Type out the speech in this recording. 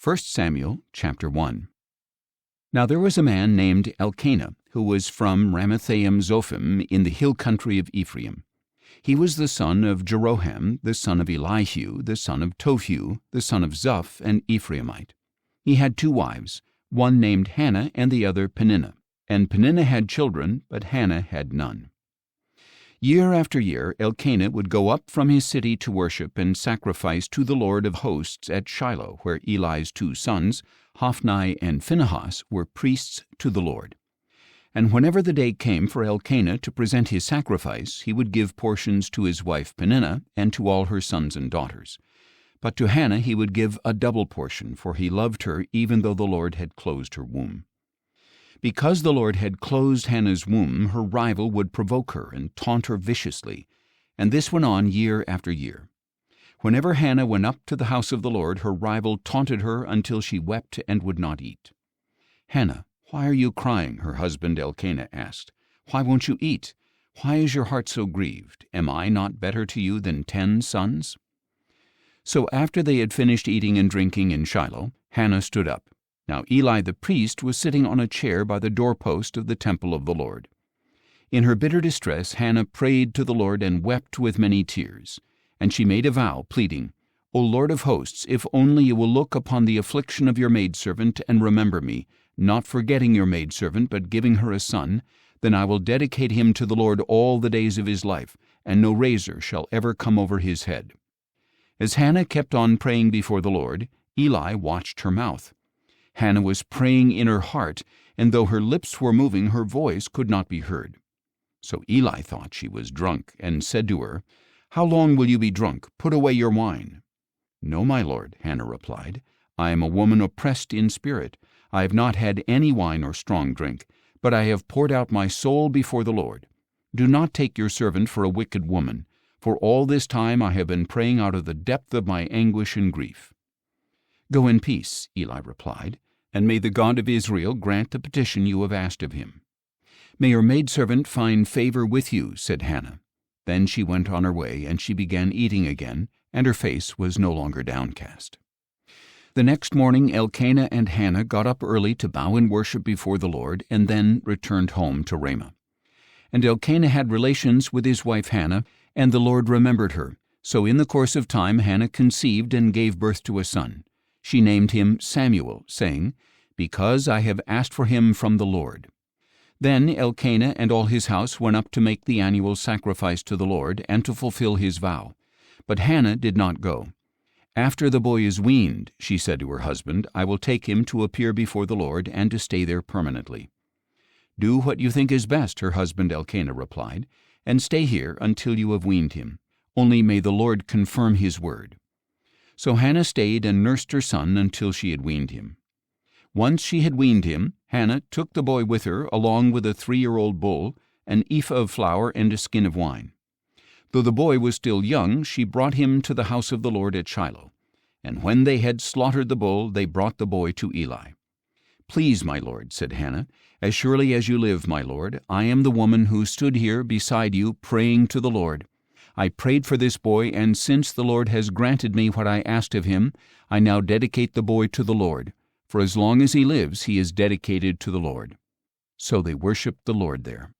1 Samuel chapter 1. Now there was a man named Elkanah, who was from Ramathaim-Zophim in the hill country of Ephraim. He was the son of Jeroham, the son of Elihu, the son of Tohu, the son of Zuph, an Ephraimite. He had 2 wives, one named Hannah and the other Peninnah. And Peninnah had children, but Hannah had none. Year after year Elkanah would go up from his city to worship and sacrifice to the Lord of hosts at Shiloh, where Eli's 2 sons, Hophni and Phinehas, were priests to the Lord. And whenever the day came for Elkanah to present his sacrifice, he would give portions to his wife Peninnah and to all her sons and daughters. But to Hannah he would give a double portion, for he loved her even though the Lord had closed her womb. Because the Lord had closed Hannah's womb, her rival would provoke her and taunt her viciously, and this went on year after year. Whenever Hannah went up to the house of the Lord, her rival taunted her until she wept and would not eat. "Hannah, why are you crying?" her husband Elkanah asked. "Why won't you eat? Why is your heart so grieved? Am I not better to you than 10 sons?" So after they had finished eating and drinking in Shiloh, Hannah stood up. Now Eli the priest was sitting on a chair by the doorpost of the temple of the Lord. In her bitter distress Hannah prayed to the Lord and wept with many tears. And she made a vow, pleading, "O Lord of hosts, if only you will look upon the affliction of your maidservant and remember me, not forgetting your maidservant, but giving her a son, then I will dedicate him to the Lord all the days of his life, and no razor shall ever come over his head." As Hannah kept on praying before the Lord, Eli watched her mouth. Hannah was praying in her heart, and though her lips were moving, her voice could not be heard. So Eli thought she was drunk, and said to her, "How long will you be drunk? Put away your wine." "No, my lord," Hannah replied. "I am a woman oppressed in spirit. I have not had any wine or strong drink, but I have poured out my soul before the Lord. Do not take your servant for a wicked woman, for all this time I have been praying out of the depth of my anguish and grief." "Go in peace," Eli replied, "and may the God of Israel grant the petition you have asked of him." "May your maidservant find favor with you," said Hannah. Then she went on her way, and she began eating again, and her face was no longer downcast. The next morning Elkanah and Hannah got up early to bow in worship before the Lord, and then returned home to Ramah. And Elkanah had relations with his wife Hannah, and the Lord remembered her. So in the course of time Hannah conceived and gave birth to a son. She named him Samuel, saying, "Because I have asked for him from the Lord." Then Elkanah and all his house went up to make the annual sacrifice to the Lord and to fulfill his vow. But Hannah did not go. "After the boy is weaned," she said to her husband, "I will take him to appear before the Lord and to stay there permanently." "Do what you think is best," her husband Elkanah replied, "and stay here until you have weaned him. Only may the Lord confirm his word." So Hannah stayed and nursed her son until she had weaned him. Once she had weaned him, Hannah took the boy with her, along with a 3-year-old bull, an ephah of flour, and a skin of wine. Though the boy was still young, she brought him to the house of the Lord at Shiloh. And when they had slaughtered the bull, they brought the boy to Eli. "Please, my lord," said Hannah, "as surely as you live, my lord, I am the woman who stood here beside you praying to the Lord. I prayed for this boy, and since the Lord has granted me what I asked of him, I now dedicate the boy to the Lord. For as long as he lives, he is dedicated to the Lord." So they worshiped the Lord there.